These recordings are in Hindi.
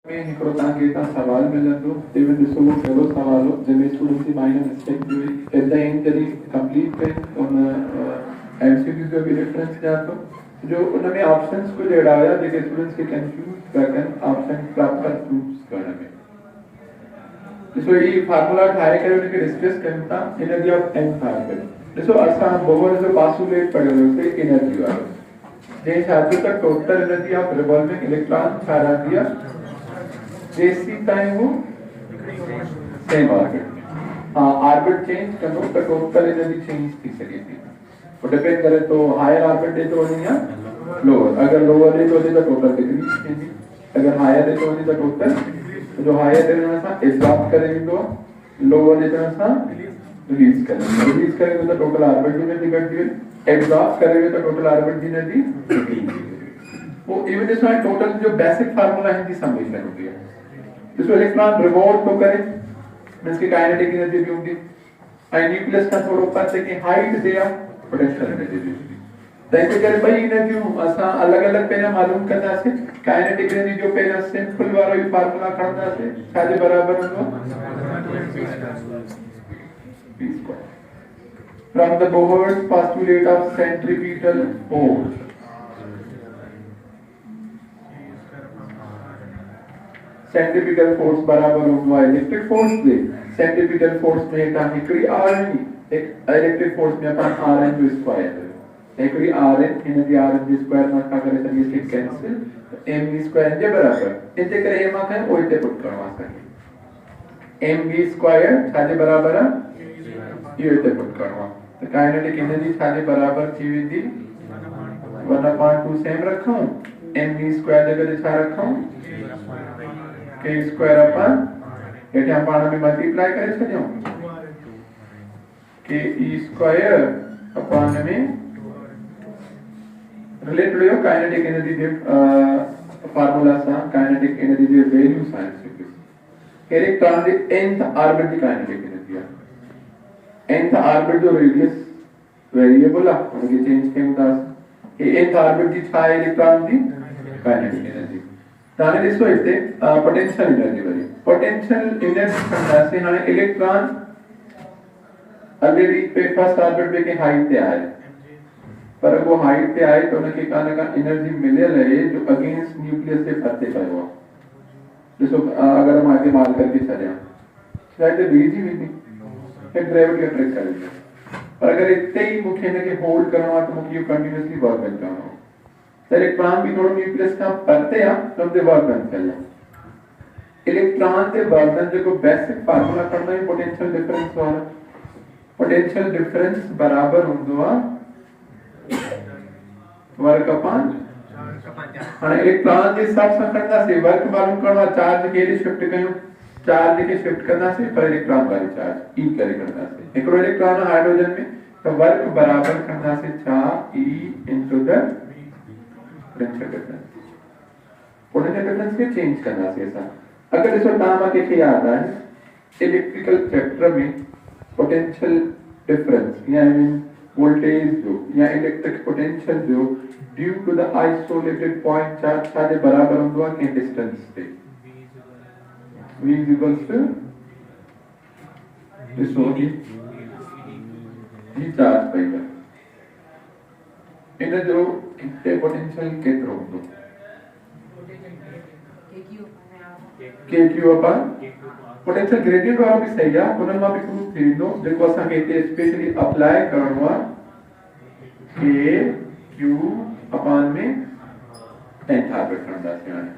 में हिकिड़ो तव्हांखे हितां सवाल मिलंदो जंहिंमें ॾिसो उहो कहिड़ो सवाल हो जंहिंमें स्टूडेंट जी माइनर मिस्टेक थी हुई एट द एंड जॾहिं कंप्लीट कई उन एमसीक्यू जो बि रेफरेंस ॾियां थो जो उन में ऑप्शंस कुझु अहिड़ा हुया जेके स्टूडेंट्स खे कंफ्यूज पिया कनि ऑप्शन प्रॉपर चूज़ करण में। ॾिसो ही फार्मूला ठाहे करे उनखे डिस्कस कयूं था एनर्जी ऑफ nth ऑर्बिट। ॾिसो असां बोहर जो पासूलेट पढ़ियो हुयोसीं एनर्जी वारो जंहिं छा थियो त total energy of revolving electron छा रहंदी आहे जेसी ताईं वो सेम ऑर्बिट में ऑर्बिट चेंज कंदो त टोटल एनर्जी चेंज थी सके थी। वो डिपेंड करे तो हायर ऑर्बिट ॾे थो वञे या लोअर। अगर लोअर ॾे थो वञे त टोटल डिक्रीज थींदी, अगर हायर ॾे थो वञे त टोटल जो हायर ॾियण सां एब्जॉर्ब करे वेंदो आहे, लोअर ॾियण सां रिलीज करे वेंदो त टोटल ऑर्बिट जी एनर्जी घटिजी वेंदी, एब्जॉर्ब करे वेंदो त टोटल ऑर्बिट जी एनर्जी वो इवन ॾिसो टोटल जो बेसिक फार्मूला हिंदी समेशन हूंदी आहे। ॾिसो इलेक्ट्रॉन रिवॉल्व तो करे मींस की काइनेटिक एनर्जी भी होगी ऐं न्यूक्लियस का थोड़ो पासे की हाइट दे आ पोटेंशियल एनर्जी भी होगी। तंहिंजे करे ॿई एनर्जियूं असां अलॻि-अलॻि पहिरियां मालूम कंदासीं। काइनेटिक एनर्जी जो पहिरियां सिंपल वारो ई फार्मूला खणंदासीं छाजे बराबर हूंदो p square from the Bohr's postulate of centripetal force। Centripetal force बराबर हूंदो आहे इलेक्ट्रिक फोर्स जे। सेंट्रीपिटल फोर्स में हितां हिकिड़ी rn एक इलेक्ट्रिक फोर्स में अपन rn जो स्क्वायर हिकिड़ी rn हिन जी rn जो स्क्वायर मां छा करे सघीसीं कैंसिल mv स्क्वायर जे बराबर इनजे करे हे मां खे ओ हिते पुट करणो आहे असांखे mv स्क्वायर छाजे बराबर आहे इहो हिते पुट करणो आहे त काइनेटिक एनर्जी छाजे बराबर थी वेंदी 1/2 सेम रखूं mv स्क्वायर जगह ते छा रखूं k स्क्वायर अपन हेठियां पाण में मल्टीप्लाई करे छॾियूं k e स्क्वायर अपन में रिलेटेड हुयो काइनेटिक एनर्जी जे फार्मूला सां काइनेटिक एनर्जी जे वैल्यू सां इलेक्ट्रॉन जे nth ऑर्बिट जी काइनेटिक एनर्जी आहे। nth ऑर्बिट जो रेडियस वेरिएबल आहे उनखे चेंज कयूं था हे nth ऑर्बिट जी छा आहे इलेक्ट्रॉन जी काइनेटिक एनर्जी। ताने ॾिसो हिते पोटेंशियल एनर्जी वरी पोटेंशियल एनर्जी खणंदासीं हाणे इलेक्ट्रॉन ऑलरेडी पे फर्स्ट ऑर्बिट पे के हाइट ते आहे पर वो हाइट ते आहे तो उनखे का न का एनर्जी मिलियल आहे जो अगेंस्ट न्यूक्लियस से फरते पियो आहे। ॾिसो अगर मां हिते माल करके छॾियां शायद बीजी वेंदी हे ग्रेविटी अट्रैक्ट करेगी पर अगर इते ही मूंखे हिनखे होल्ड करणो आहे त मूंखे इहो कंटीन्यूअसली वर्क करणो आहे इलेक्ट्रॉन भी थोड़ो न्यूक्लियस का परते आ तो दे वर्क डन करना इलेक्ट्रॉन के वर्क डन जो बेसिक फार्मूला करना है पोटेंशियल डिफरेंस वाला पोटेंशियल डिफरेंस बराबर होंदो आ वर्क अपॉन हां इलेक्ट्रॉन के हिसाब से करना से वर्क मालूम करना चार्ज के लिए शिफ्ट कयूं चार्ज के शिफ्ट करना से पर इलेक्ट्रॉन वाली चार्ज ई करे करना से एकरो इलेक्ट्रॉन हाइड्रोजन में तो वर्क बराबर करना से छा e into the potential difference के चेंज करना से ऐसा अगर इसको नाम आके क्या आता है इलेक्ट्रिकल चैप्टर में पोटेंशियल डिफरेंस या आई मीन वोल्टेज जो या इलेक्ट्रिक पोटेंशियल जो due to the isolated point charge छाजे बराबर होंदो आहे के डिस्टेंस से v is equals to this only charge पाइबा इन जो कितने पोटेंशियल केतिरो हूंदो kq अपन पोटेंशियल ग्रेडियंट वारो भी सही आहे उन मां भी प्रूफ थी वेंदो जेको असां खे हिते स्पेशली अप्लाई करणो आहे kq अपन में nth ऑर्बिट खणंदासीं हाणे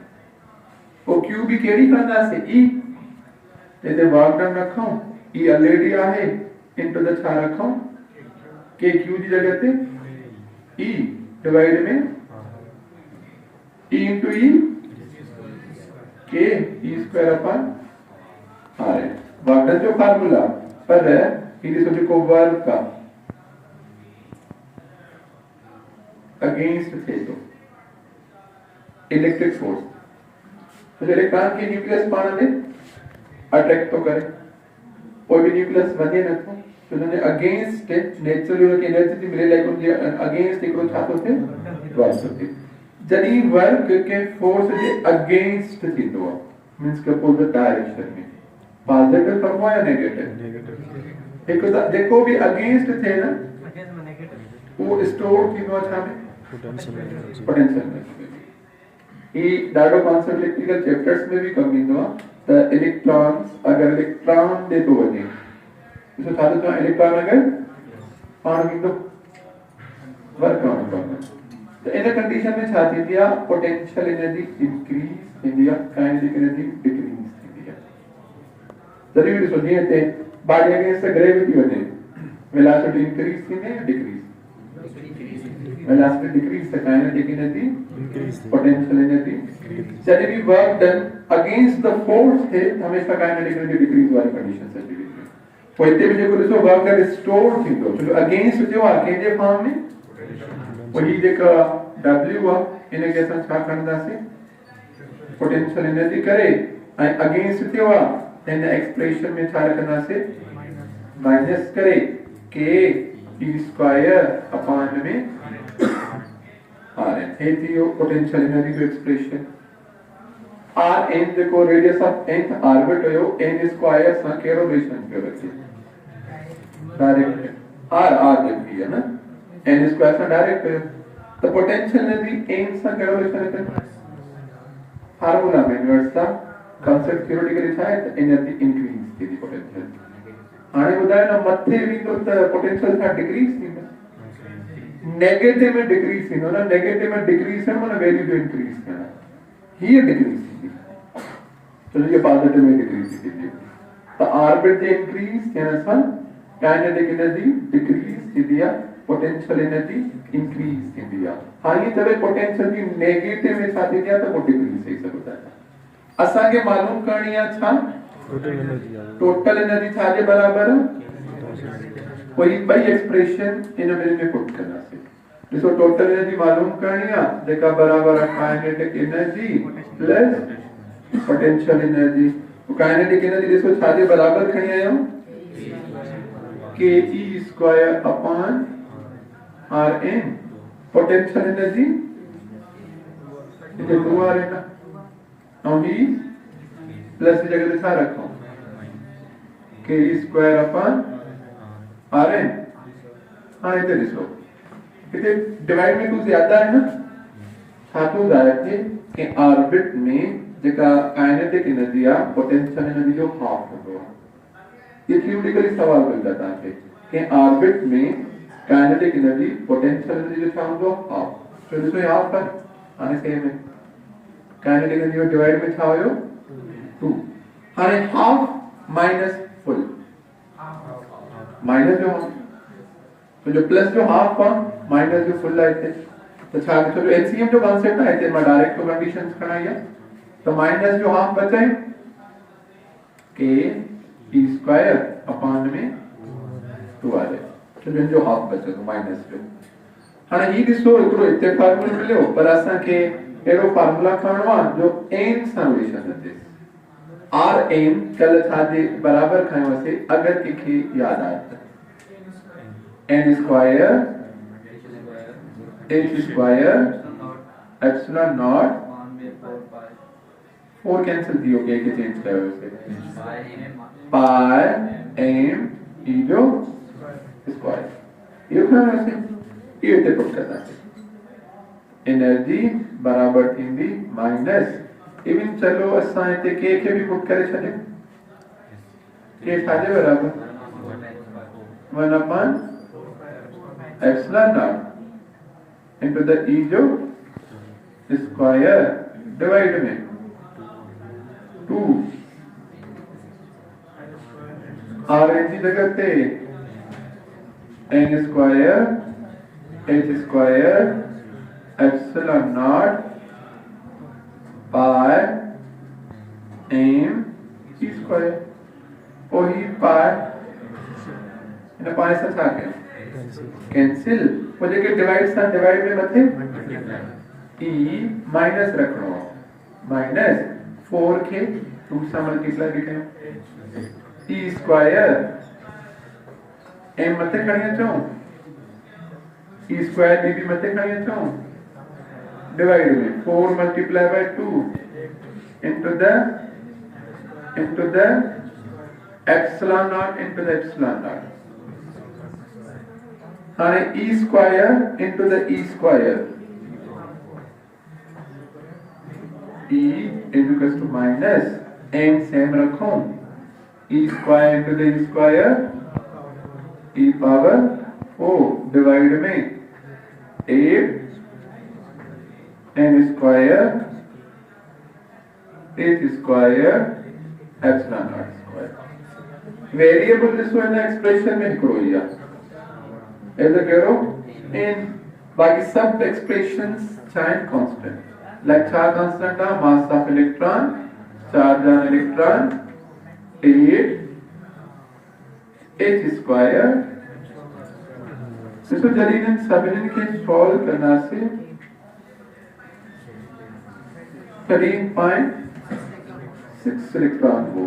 ओ q भी केड़ी खणंदासीं e हिते वर्क डन रखूं e ऑलरेडी आहे इनटू द छा रखूं kq जी जगह ते e डिवाइड में e into e k e square upon r work done जो फार्मूला पर ये सोचे को वर्क का अगेंस्ट थे तो इलेक्ट्रिक फोर्स तो इलेक्ट्रॉन के न्यूक्लियस पाण में अट्रैक्ट तो करे कोई भी न्यूक्लियस वने न तो उन्होंने अगेंस्ट नेचुरली उनकी एनर्जी मिले लाइक उनके अगेंस्ट एक छा तो थे वर्क होते जदी वर्क के फोर्स जे अगेंस्ट थींदो मींस के अपोजिट डायरेक्शन में पॉजिटिव कमो या नेगेटिव एक तो जेको भी अगेंस्ट थे ना वो स्टोर थी नो छा में पोटेंशियल में ये डाडो कॉन्सेप्ट इलेक्ट्रिकल चैप्टर्स में भी कम इंदो द इलेक्ट्रॉन्स अगर इलेक्ट्रॉन दे तो वने इसो थादो तो इलेक्ट्रॉन अगर पाण इंदो वर्क ऑन करना तो इन कंडीशन में छा थी दिया पोटेंशियल एनर्जी इंक्रीज इंडिया काइनेटिक एनर्जी डिक्रीज इंडिया जरूरी सोचिए थे बॉडी अगेंस्ट ग्रेविटी वने वेलोसिटी इंक्रीज थीने decrease velocity decrease the kinetic energy increase potential energy जब भी work done against the force है हमेशा काइनेटिक एनर्जी डिक्रीज वाली कंडीशन से जुड़ी है कोई ते भी जो वर्क कर स्टोर थी तो अगेंस्ट जो आके जे फॉर्म में वही जेका W हुआ इन्हें कैसा छा करना से पोटेंशियल एनर्जी करे एंड अगेंस्ट थियो हुआ इन एक्सप्रेशन में छा रखना से माइनस करे k e स्क्वायर अपॉन में r n हे थियो पोटेंशियल एनर्जी जो एक्सप्रेशन r n जेको रेडियस ऑफ nth ऑर्बिट हो n स्क्वायर सा केरो रिलेशन पे रखे डायरेक्ट r जेकी है ना n स्क्वायर सा direct the potential energy n सा केरो रिलेशन है फार्मूला में इन्वर्स सा कांसेप्ट थ्योरेटिकली था एनर्जी इंक्रीज थी पोटेंशियल हाणे बुधायो ना मथे भी तो पोटेंशियल था डिक्रीज थी नेगेटिव में डिक्रीज थी ना नेगेटिव में डिक्रीज है मतलब वैल्यू जो इंक्रीज करना ही डिक्रीज थी तो ये पॉजिटिव में डिक्रीज थी तो ऑर्बिट जे इंक्रीज यानी सा काइनेटिक एनर्जी डिक्रीज थी दिया पोटेंशियल एनर्जी इंक्रीज थी दिया हां ये तबे पोटेंशियल की नेगेटिव में साथ दिया तो वो डिक्रीज सही सकता है असा के मालूम करनी है छा टोटल एनर्जी छा जे बराबर कोई भाई एक्सप्रेशन इन में पुट करना से देखो टोटल एनर्जी मालूम करनी है जेका बराबर है kinetic energy plus potential energy तो काइनेटिक एनर्जी देखो छा जे बराबर खणी आयो K e square upon r n potential energy इधर 2 आ रहा और ही प्लस की जगह छा रखो के स्क्वायर अपॉन आर एन हाँ इधर देखो इधर डिवाइड में कुछ ज्यादा है ना छातो जाए थे कि ऑर्बिट में जेका काइनेटिक एनर्जी या पोटेंशियल एनर्जी जो हाफ होतो ये थ्योरेटिकली सवाल बन जाता है कि ऑर्बिट में काइनेटिक एनर्जी पोटेंशियल एनर्जी जो होतो हाफ तो इसमें हाफ पर आने से में काइनेटिक एनर्जी डिवाइड में छा होयो 2 हाने हाफ माइनस फुल माइनस जो तो जो प्लस जो हाफ पर माइनस जो फुल आए थे तो छा के जो एलसीएम जो कांसेप्ट है ते में डायरेक्ट को कंडीशंस बनाइए तो माइनस जो हाफ बचे के टी स्क्वायर अपॉन में 2 आ जाए तो जो हाफ बचे तो माइनस जो हाने ही दिसो एकरो इते फार्मूला मिलियो पर असा के एरो फार्मूला खणवा जो n सॉल्यूशन है आर एन कल छाजे बराबर खयो से अगर के याद आए n square h square epsilon not 4 cancel दियो के चेंज करो उसे पाई m e जो स्क्वायर ये खाना से ये ते पुट करना है एनर्जी बराबर थींदी माइनस इवन चलो असा इते के भी पुट करे छने के छाजे बराबर 1 upon epsilon naught into the e जो स्क्वायर डिवाइड में 2 और इसी जगह पे n square h square epsilon naught pi m e square वही pi इन pi से था क्या कैंसिल वो जगह डिवाइड सा डिवाइड में मथे e माइनस रखो माइनस 4 के 2 से मल्टीप्लाई भी करो e स्क्वायर m मथे खड़िया चो e स्क्वायर भी मथे खड़िया चो डिवाइड में 4 multiplied by 2 into the into the epsilon naught into the epsilon naught. And E square into the E square. E is equals to minus n same रखो. E square into the E square. E power 4 divide में 8 n square 8 square epsilon naught square. Variable this one expression में करो या ऐसा करो in बाकी सब expressions चाहे constant. Like चार constant है mass of electron, charge on electron 8 h square. इसको जल्दी सबने के सॉल्व करना से 13.6 इलेक्ट्रॉन को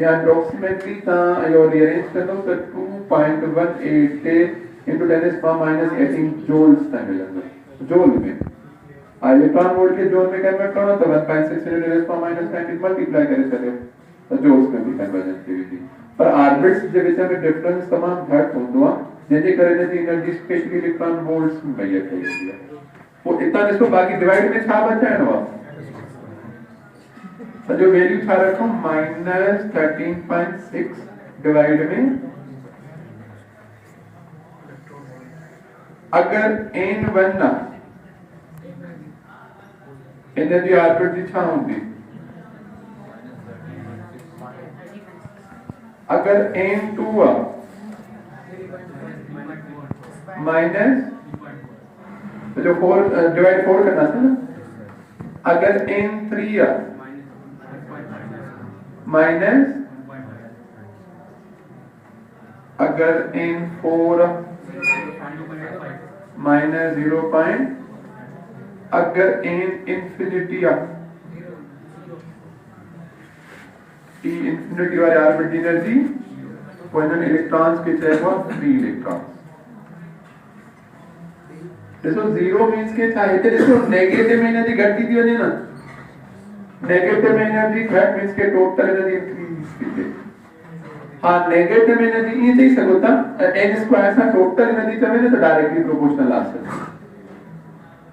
या अप्रोक्सीमेटली ता यो रीअरेंज कर दो तो 2.188 into 10 is power minus 18 joules ता मिलेगा जूल में इलेक्ट्रॉन वोल्ट के जूल में कन्वर्ट करना तो 1.6 into 10 is power minus 19 multiply करे चले तो joules में भी कन्वर्जन की पर ऑर्बिट्स के बीच में डिफरेंस तमाम घट होता जैसे करे थे एनर्जी स्पेशली इलेक्ट्रॉन वोल्ट्स में भैया कहिए वो इतना इसको बाकी डिवाइड में छा बचा है ना तो जो वैल्यू था रखो -13.6 डिवाइड में अगर n1 ना एनर्जी ऑर्बिट की छा होंगी अगर n2 माइनस तो जो 4 डिवाइड 4 करना था ना अगर n3 माइनस अगर n4 माइनस 0. अगर n इंफिनिटी T इंफिनिटी वाले ऑर्बिट एनर्जी when इलेक्ट्रॉन्स के चाहे वो 3 इलेक्ट्रॉन्स देखो 0 मींस के चाहे थे देखो नेगेटिव एनर्जी घटती थी वजह ना नेगेटिव एनर्जी घट मींस के टोटल एनर्जी इंक्रीज थी हां नेगेटिव एनर्जी ये चाहिए सकोता n स्क्वायर सा टोटल एनर्जी तब है तो डायरेक्टली प्रोपोर्शनल आ सकता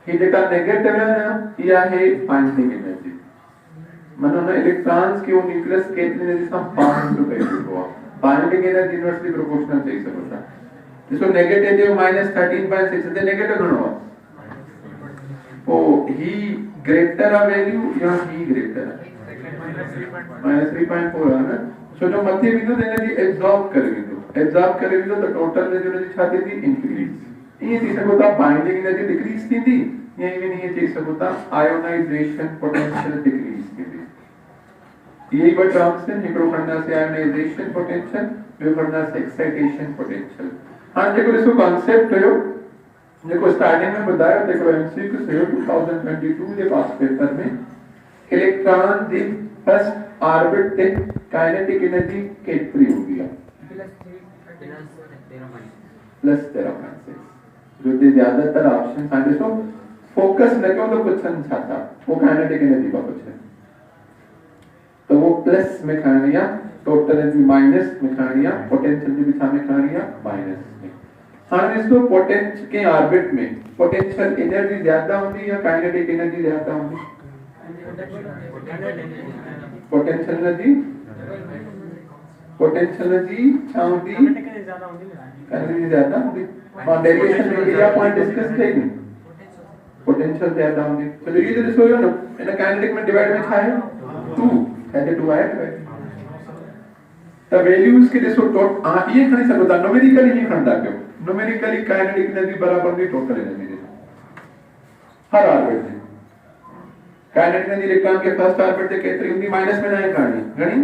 ये जेका नेगेटिव है ना या है बाइंडिंग एनर्जी मानो ना इलेक्ट्रॉन्स की वो न्यूक्लियस के एनर्जी से बाउंड टू वैल्यू हुआ बाइंडिंग एनर्जी इनवर्सली प्रोपोर्शनल चाहिए सकोता इसको नेगेटिव -13.6 से नेगेटिव होना हुआ ओ ही ग्रेटर अ वैल्यू या ही ग्रेटर -3.4 है ना सो जो मध्य बिंदु एनर्जी एब्जॉर्ब करेगी तो टोटल एनर्जी छाती थी इंक्रीज ये चीज होता बाइंडिंग एनर्जी डिक्रीज थी ये इवन ये चीज होता आयोनाइजेशन पोटेंशियल डिक्रीज थी यही बट टर्म्स से निकलो करना से आयोनाइजेशन पोटेंशियल वे करना से एक्साइटेशन पोटेंशियल हां देखो इसको कांसेप्ट है देखो स्टार्टिंग में बताया देखो एमसीक्यू से 2022 के पास पेपर में इलेक्ट्रॉन दी फर्स्ट ऑर्बिट थे काइनेटिक एनर्जी कितनी होगी +13.6 जो दे ज्यादातर ऑप्शन आने सो फोकस न क्यों तो क्वेश्चन छाता वो काइनेटिक एनर्जी का क्वेश्चन तो वो प्लस में खानिया टोटल एनर्जी माइनस में खानिया पोटेंशियल भी में खानिया माइनस में हां इसको पोटेंशियल के ऑर्बिट में पोटेंशियल एनर्जी ज्यादा होती है या काइनेटिक एनर्जी ज्यादा होती है पोटेंशियल एनर्जी क्या होती है एनर्जी ज्यादा होती और डेरिवेशन में या पॉइंट डिस्कस करेंगे पोटेंशियल ज्यादा होती तो ये तो इसको ना इन काइनेटिक में डिवाइड में था है 2 ऐसे 2 आया तो वैल्यूज के देखो टोट ये खड़ी सकता न्यूमेरिकली नहीं खंडा क्यों न्यूमेरिकली काइनेटिक एनर्जी बराबर नहीं टोटल एनर्जी हर ऑर्बिट में काइनेटिक एनर्जी इलेक्ट्रॉन के फर्स्ट ऑर्बिट से कितनी होगी माइनस में नहीं करनी गणी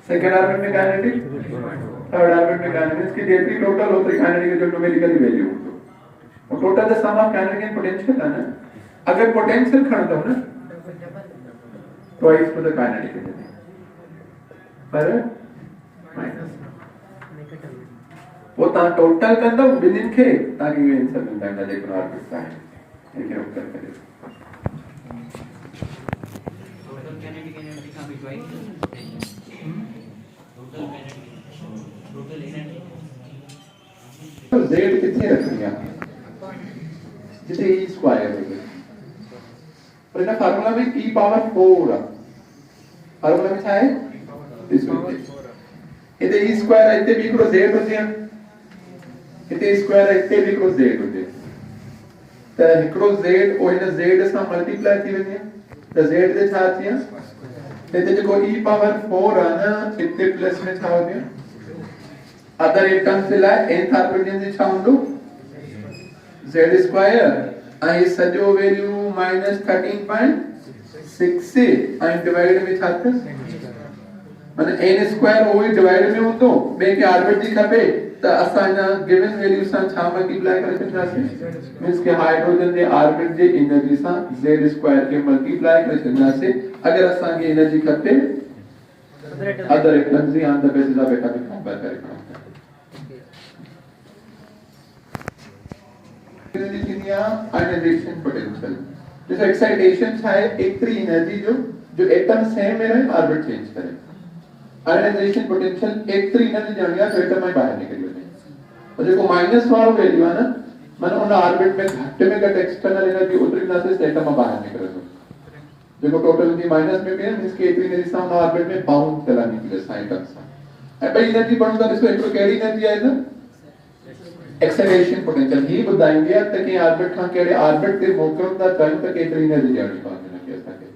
सेकंड ऑर्बिट में काइनेटिक थर्ड ऑर्बिट में काइनेटिक इसकी जितनी टोटल होती है काइनेटिक जो न्यूमेरिकली वैल्यू होती वो total the sum of kinetic and potential है ना अगर पोटेंशियल खड़ा हो ना twice to the kinetic energy पर माइनस वो ता टोटल कंदा विदिन के ताकि ये आंसर मिलता है देखो ऑर्बिट का है लेकिन उत्तर करें टोटल काइनेटिक एनर्जी का तो z कितनी रखनी है जिसे e स्क्वायर है पर ना फार्मूला में e पावर 4 फार्मूला में छा है इथे e स्क्वायर అయితే b क्रॉस z होते हैं इथे स्क्वायर అయితే b क्रॉस z होते हैं तो हिकड़ो z और इन z सां मल्टीप्लाई थी वेंदी तो z ते छा थी इथे जेको e पावर 4 है ना इथे प्लस में छा होते हैं अदर एक टर्म से लाए nth आर्बिट्रेशन जी छा हूंदो z स्क्वायर आई सजो वैल्यू -13.6 आई डिवाइड में छा थे माने n स्क्वायर ओवर डिवाइड में हूंदो बे के आर्बिट जी खपे त असा ना गिवन वैल्यू सां छा मल्टीप्लाई करे छंदासे मींस के हाइड्रोजन जे आर्बिट जे एनर्जी सां z स्क्वायर के मल्टीप्लाई करे छंदासे अगर असा के एनर्जी खपे अदर एक टर्म जी on the basis of atomic number करे आयनाइजेशन पोटेंशियल जैसे एक्साइटेशन है एक थ्री एनर्जी जो एटम सेम में रहे ऑर्बिट चेंज करे आयनाइजेशन पोटेंशियल एक थ्री एनर्जी जानिया तो एटम में बाहर निकल जाए और जो माइनस वाला वैल्यू है ना माने उन ऑर्बिट में घट में घट एक्सटर्नल एनर्जी उतरी ना से एटम में बाहर निकल जो टोटल एनर्जी माइनस में भी है इसके एक एनर्जी साउंड ऑर्बिट में बाउंड चला निकले साइन टर्म सा अब एनर्जी बनूंगा इसको इलेक्ट्रोकैरी एनर्जी आएगा एक्सेलरेशन पोटेंशियल ही बुधाएंगे तक ऑर्बिट का केड़े ऑर्बिट ते मोकलंदा टाइम तक एतरी एनर्जी जानी पावे न के सके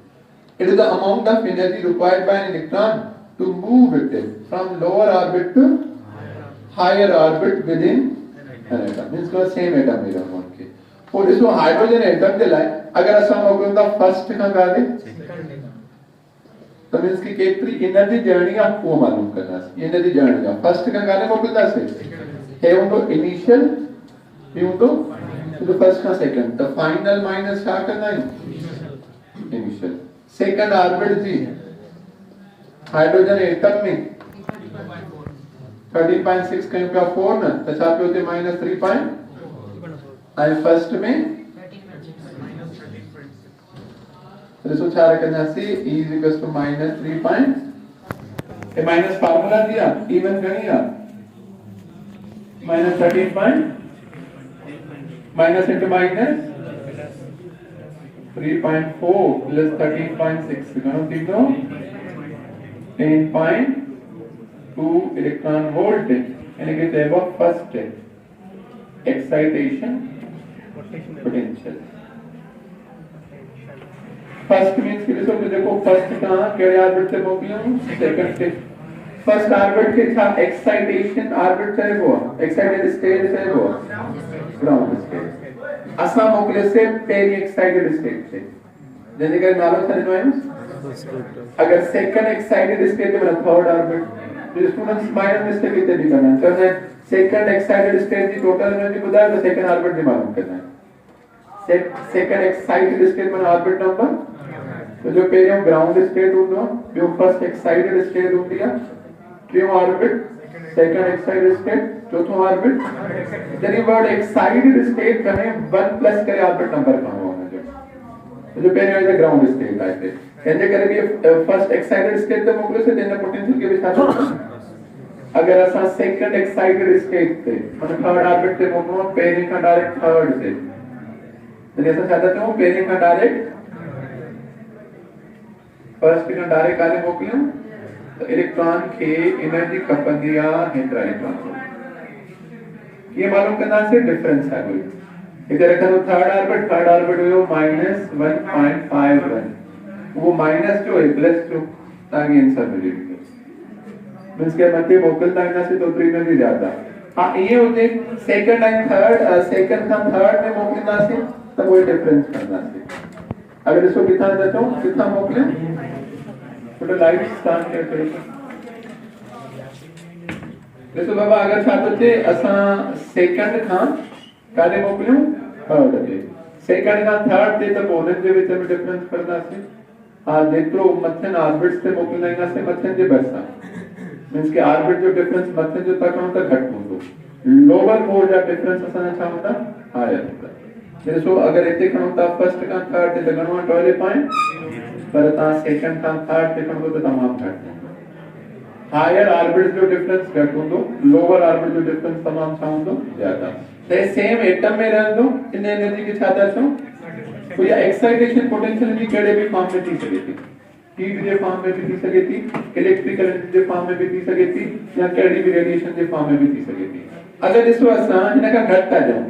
it is the amount of energy required by an electron to move it from lower orbit to higher orbit within an atom means का सेम एटम में रहन के और इसको हाइड्रोजन एटम के लाए अगर असा मोकलंदा फर्स्ट का गाले तो मींस की केतरी एनर्जी जर्नी आपको मालूम करना है एनर्जी जर्नी फर्स्ट का गाले मोकलंदा से है उनको इनिशियल भी उनको तो फर्स्ट का सेकंड तो फाइनल माइनस क्या करना है इनिशियल सेकंड ऑर्बिट जी हाइड्रोजन एटम में 13.6 कहीं पे 4 ना तो छापे होते -3 आई फर्स्ट में तो इसको छा रखना सी e -3 ये माइनस फार्मूला दिया even गणिया -13 minus into minus 3.4 plus 13.6 गणो तीनो 10.2 इलेक्ट्रॉन वोल्ट यानी कि तेवा first excitation potential first means कि देखो फर्स्ट कहां केड़े ऑर्बिट से मोकलियो सेकंड से फर्स्ट ऑर्बिट के था एक्साइटेशन ऑर्बिट से वो एक्साइटेड स्टेट से वो ग्राउंड स्टेट असा मोकले से पहली एक्साइटेड स्टेट से जैसे कि नालो समझ अगर सेकंड एक्साइटेड स्टेट में थर्ड ऑर्बिट जो स्टूडेंट्स माइनर मिस्टेक इतने भी करना चाहिए सेकंड एक्साइटेड स्टेट की टोटल एनर्जी बताया तो सेकंड ऑर्बिट भी मालूम करना है सेकंड एक्साइटेड स्टेट में ऑर्बिट नंबर तो जो पहले ग्राउंड स्टेट होगा जो फर्स्ट एक्साइटेड स्टेट होती है trio orbit second excited state चौथा ऑर्बिट जब ये वर्ड एक्साइटेड स्टेट करें 1 प्लस करे ऑर्बिट नंबर का होगा जो पहले वाला ग्राउंड स्टेट आए थे कहते करे भी फर्स्ट एक्साइटेड स्टेट तो मोकले से देना पोटेंशियल के विचार अगर असा सेकंड एक्साइटेड स्टेट थे मतलब थर्ड ऑर्बिट से मोकलो पहले का डायरेक्ट थर्ड से तो जैसा चाहता हूं पहले का डायरेक्ट फर्स्ट का डायरेक्ट आले मोकलियो तो इलेक्ट्रॉन के एनर्जी खपंदिया हेतरा इलेक्ट्रॉन ये मालूम करना से डिफरेंस है कोई इधर का थर्ड ऑर्बिट हो -1.51 वो माइनस जो है प्लस जो ताकि आंसर मिले मींस के मध्य मोकलता है ना से तो एनर्जी ज्यादा हां ये होते सेकंड एंड थर्ड सेकंड का थर्ड में मोकलना से तो वो डिफरेंस करना से अगर इसको कितना देता हूं कितना मोकले थोड़ा लाइट स्टार्ट करें देखो बाबा अगर छात्र थे असा सेकंड का काले मोकलियो थर्ड थे सेकंड का थर्ड थे तो बोनस जे विच में डिफरेंस करना से हां जेतरो मथन ऑर्बिट से मोकलना से मथन जे बरसा मींस के ऑर्बिट जो डिफरेंस मथन जो तक होता घट होतो लोअर मोर जा डिफरेंस असा छा होता हायर होता देखो अगर इते खणो ता फर्स्ट का थर्ड ते गणो टॉयलेट पॉइंट पर ता सेकंड ता थर्ड लिखण तो तमाम घट हायर ऑर्बिट जो डिफरेंस घट होंदो लोअर ऑर्बिट जो डिफरेंस तमाम छा होंदो ज्यादा ते सेम एटम में रहंदो इन एनर्जी के छा था छो तो या एक्साइटेशन पोटेंशियल जी केड़े भी फॉर्म में थी सके थी हीट जे फॉर्म में भी थी सके थी इलेक्ट्रिकल एनर्जी जे फॉर्म में भी थी सके थी या केड़ी भी रेडिएशन जे फॉर्म में भी थी सके थी अगर इसको असा इन का घट था जाओ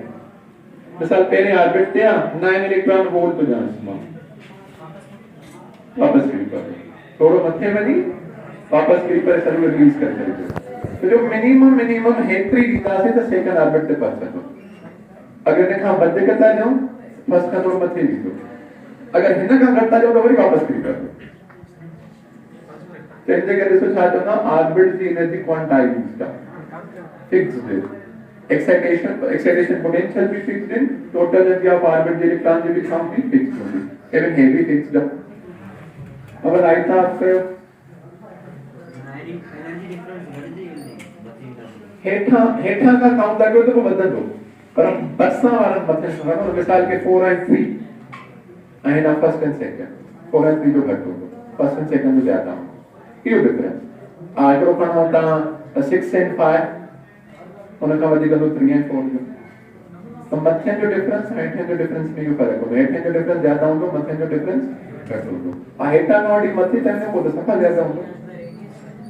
मिसाल पहले ऑर्बिट ते 9 इलेक्ट्रॉन वोल्ट तो जान वापस फ्री कर थोड़ो मथे वनी वापस फ्री पर सर्वर रिलीज कर दे तो जो मिनिमम हेतरी दीदा से तो सेकंड ऑर्बिट ते पहुंच सको अगर देखा बंद करता जाऊं फर्स्ट का थोड़ो मथे दीदो अगर हिन का घटता जाओ तो वरी वापस फ्री कर दो चेंज करे सो छा तो ना ऑर्बिट की एनर्जी क्वांटाइज्ड का फिक्स्ड एक्साइटेशन पोटेंशियल भी fixed in total energy of orbit electron जो भी काम भी फिक्स्ड होगी इवन हेवी फिक्स्ड अब राइट था आपके हेठा का काउंट लगे तो बदल दो पर हम बसा वाला बदल सकते मिसाल के 4 and 3 एंड ना फर्स्ट एंड सेकंड 4 and 3 जो घट दो फर्स्ट एंड सेकंड में जाता हूं ये डिफरेंस आइटरो कण होता 6 and 5 उनका वधी दो 3 and 4 जो तो मथे जो डिफरेंस हेठा जो डिफरेंस में जो फर्क हो हेठा जो डिफरेंस ज्यादा हो तो मथे जो डिफरेंस घट हो आ हेठा नॉडी मथे तने को तो सफा ज्यादा हो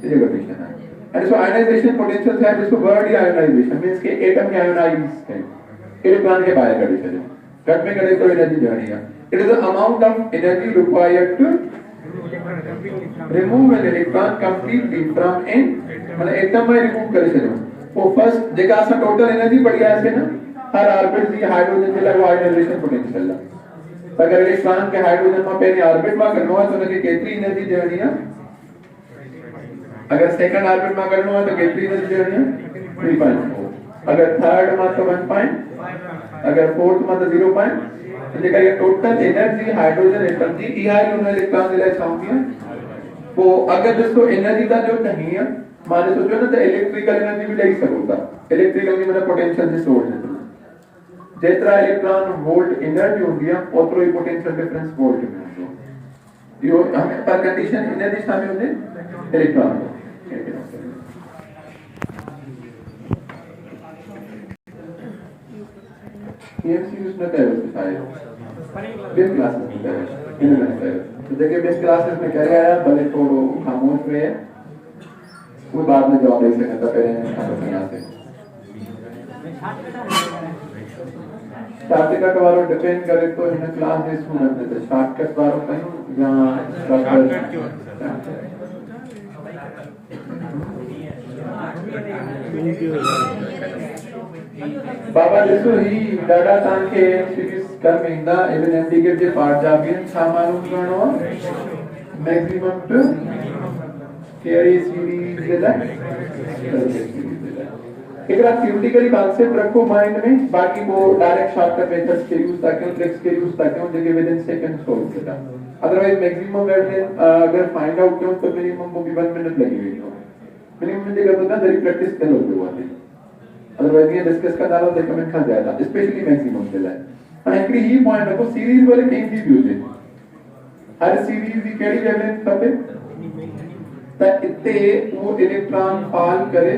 ये कंडीशन है and so ionization potential है जिसको word ionization means के एटम के आयोनाइज है इलेक्ट्रॉन के बाहर कर देते हैं घट में करे तो एनर्जी जानी है it is the amount of energy required to remove an electron completely from an मतलब एटम में रिमूव करे छो वो फर्स्ट जेका असा टोटल एनर्जी बढ़िया है ना हर ऑर्बिट जी हाइड्रोजन के लगे आयोनाइजेशन पोटेंशियल अगर इलेक्ट्रॉन के हाइड्रोजन में पहले ऑर्बिट में करनो है तो उनके कितनी एनर्जी देनी है अगर सेकंड ऑर्बिट में करना है तो कितनी एनर्जी देनी है 3.4 अगर थर्ड में तो 1. अगर फोर्थ में तो 0. जेका ये टोटल एनर्जी हाइड्रोजन एटम की ई उन इलेक्ट्रॉन दे ले चाहती है वो अगर जिसको एनर्जी का जो नहीं है माने सोचो ना तो इलेक्ट्रिकल एनर्जी भी ले सकता इलेक्ट्रिकल एनर्जी मतलब पोटेंशियल से सोर्स है जितना इलेक्ट्रॉन वोल्ट एनर्जी होगी उतना ही पोटेंशियल डिफरेंस वोल्ट में होगा यो हमें पर कंडीशन एनर्जी शामिल होते इलेक्ट्रॉन EMCs में क्या होता है बेस क्लासेस में क्या है इनमें तो देखिए बेस क्लासेस में क्या है भले थोड़ो खामोश रहे वो बाद में जवाब दे सकता पहले हम यहाँ से शॉर्टकट वालों डिपेंड करे तो इन क्लास में स्टूडेंट है शॉर्टकट वालों कहीं जहाँ बाबा जसो ही डाटा तान के सीरीज कर मेंदा इवन इंडिकेट जे पार्ट जाबियन छा मालूम करणो मैक्सिमम टू केरी सीरीज देला एकरा थ्योरेटिकली कांसेप्ट रखो माइंड में बाकी वो डायरेक्ट शॉर्टकट मेथड्स के यूज ताकि ट्रिक्स के यूज ताकि जगह विद इन सेकंड सोल्व करता अदरवाइज मैक्सिमम वेवलेंथ अगर फाइंड आउट क्यों तो मिनिमम वो भी 1 मिनट लगेगी मिनिमम में जगह तो जरी प्रैक्टिस कर लो हुआ है अदरवाइज ये डिस्कस करना तो कमेंट खा जाएगा स्पेशली मैक्सिमम के लिए और एकरी ही पॉइंट रखो सीरीज वाले कहीं भी यूज है हर सीरीज की केड़ी वेवलेंथ पे त इतने वो इलेक्ट्रॉन फॉल करे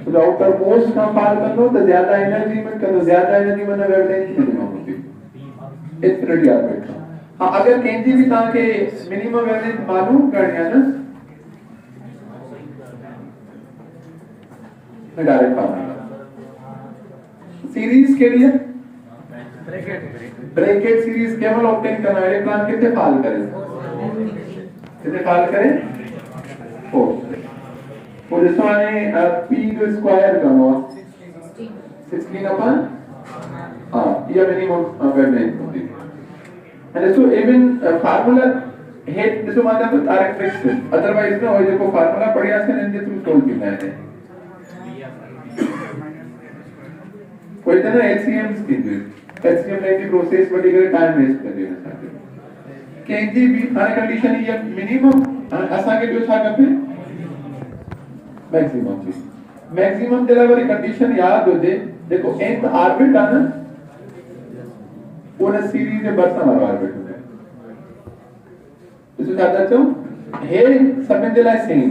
तो आउटर मोस्ट का फॉल करो तो ज्यादा एनर्जी में करो ज्यादा एनर्जी में वेवलेंथ मिनिमम होती इनफिनिटी ऑर्बिट हां अगर कहीं भी ता के मिनिमम वेवलेंथ मालूम करनी है ना डायरेक्ट फार्मूला सीरीज के लिए ब्रैकेट सीरीज केवल ऑब्टेन करना इलेक्ट्रॉन कितने फाल करें 4 और इसमें p जो स्क्वायर करना 16 अपन ये मिनिमम वेवलेंथ होती है and so even formula head जैसे माना तो डायरेक्ट फिक्स अदरवाइज ना हो जो फार्मूला बढ़िया से नहीं थ्रू सोल्व करना है कोई तो ना एचसीएम्स की एचसीएम लाइक की प्रोसेस बड़ी करे टाइम वेस्ट कर देना चाहते केजी भी हर कंडीशन ये मिनिमम ऐसा के जो छा करते मैक्सिमम तेरा वाली कंडीशन याद हो दे देखो nth ऑर्बिट है ना पूरा सीरीज में बरसा मारो ऑर्बिट में This is how here something they like same.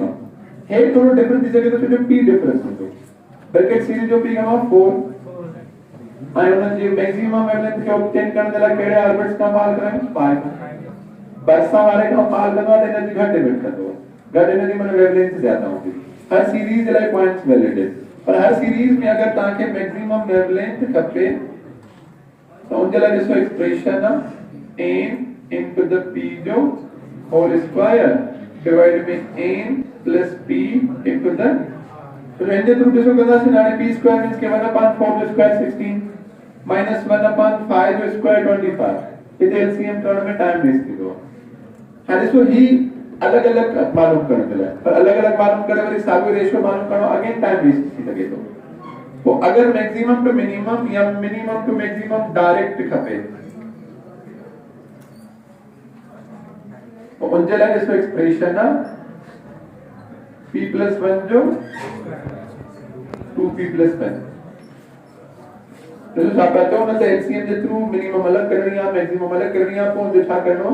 Here थोड़ा difference दिसेगा तो जो p difference होगा. Bracket series जो p का 4. आयोना जो maximum wavelength के obtain करने वाला केड़े orbits का माल करें 5. बस हमारे का माल करवा देना जी घट डिबेट कर दो. घट एनर्जी मतलब wavelength से ज्यादा होगी. हर सीरीज लाइक पॉइंट्स वैलिड है. पर हर सीरीज में अगर ताकि maximum wavelength खपे तो उनके लिए इसको एक्सप्रेशन ना n into the p जो whole square divided by n plus p into the तो रेंज थ्रू किसको करना है ना p square means के 1/4 जो स्क्वायर 16 minus 1/5 जो स्क्वायर 25 इसे एलसीएम करने में टाइम वेस्ट की दो हर इसको ही अलग-अलग मालूम करने के लिए पर अलग-अलग मालूम करने वाली सारी रेशियो मालूम करना अगेन टाइम वेस्ट की लगे तो अगर मैक्सिमम टू मिनिमम या मिनिमम टू मैक्सिमम डायरेक्ट खपे तो उनके लिए इसको एक्सप्रेशन ना p plus 1 जो 2p plus 1 तो जो आप कहते हो ना तो एलसीएम के थ्रू मिनिमम अलग करनी है मैक्सिमम अलग करनी है आपको जो छा करना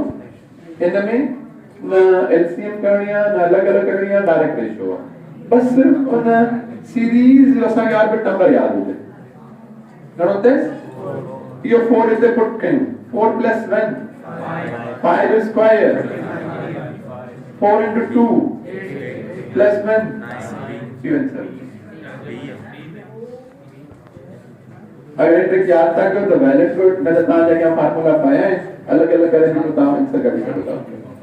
इनमें एलसीएम करनी है अलग-अलग करनी है डायरेक्ट रेशियो बस सिर्फ उन सीरीज असा के ऑर्बिट नंबर याद होते गणोते ये 4 is the put can 4 plus 1 5 square 4 into 2 plus 1 even sir अगर ट्रिक याद था तो वैलिड को मैं तो जाके फार्मूला पाया है अलग-अलग करेंगे तो आंसर कर सकता हूं